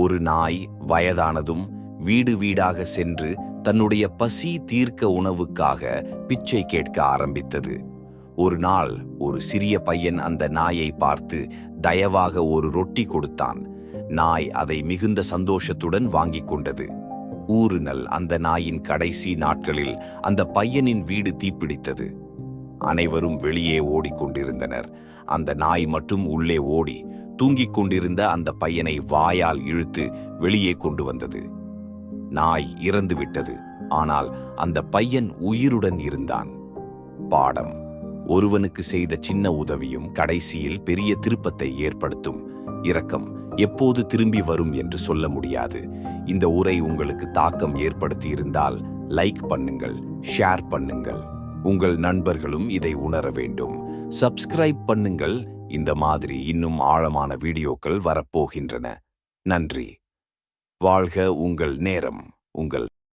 ஒரு நாய் வயதானதும் வீடு வீடாக சென்று தன்னுடைய பசி தீர்க்க உணவுக்காக பிச்சை கேட்க ஆரம்பித்தது. ஒரு நாள் ஒரு சிறிய பையன் அந்த நாயை பார்த்து தயவாக ஒரு ரொட்டி கொடுத்தான். நாய் அதை மிகுந்த சந்தோஷத்துடன் வாங்கிக் கொண்டது. ஊறுநல் அந்த நாயின் கடைசி நாட்களில் அந்த பையனின் வீடு தீப்பிடித்தது. அனைவரும் வெளியே ஓடிக்கொண்டிருந்தனர். அந்த நாய் மட்டும் உள்ளே ஓடி தூங்கிக் கொண்டிருந்த அந்த பையனை வாயால் இழுத்து வெளியே கொண்டு வந்தது. நாய் இறந்து விட்டது. ஆனால் அந்த பையன் உயிருடன் இருந்தான். பாடம்: ஒருவனுக்கு செய்த சின்ன உதவியும் கடைசியில் பெரிய திருப்பத்தை ஏற்படுத்தும். இரக்கம் எப்போது திரும்பி வரும் என்று சொல்ல முடியாது. இந்த உரை உங்களுக்கு தாக்கம் ஏற்படுத்தி இருந்தால் லைக் பண்ணுங்கள், ஷேர் பண்ணுங்கள். உங்கள் நண்பர்களும் இதை உணர வேண்டும். சப்ஸ்கிரைப் பண்ணுங்கள். இந்த மாதிரி இன்னும் ஆழமான வீடியோக்கள் வரப்போகின்றன. நன்றி. வாழ்க உங்கள் நேரம், உங்கள்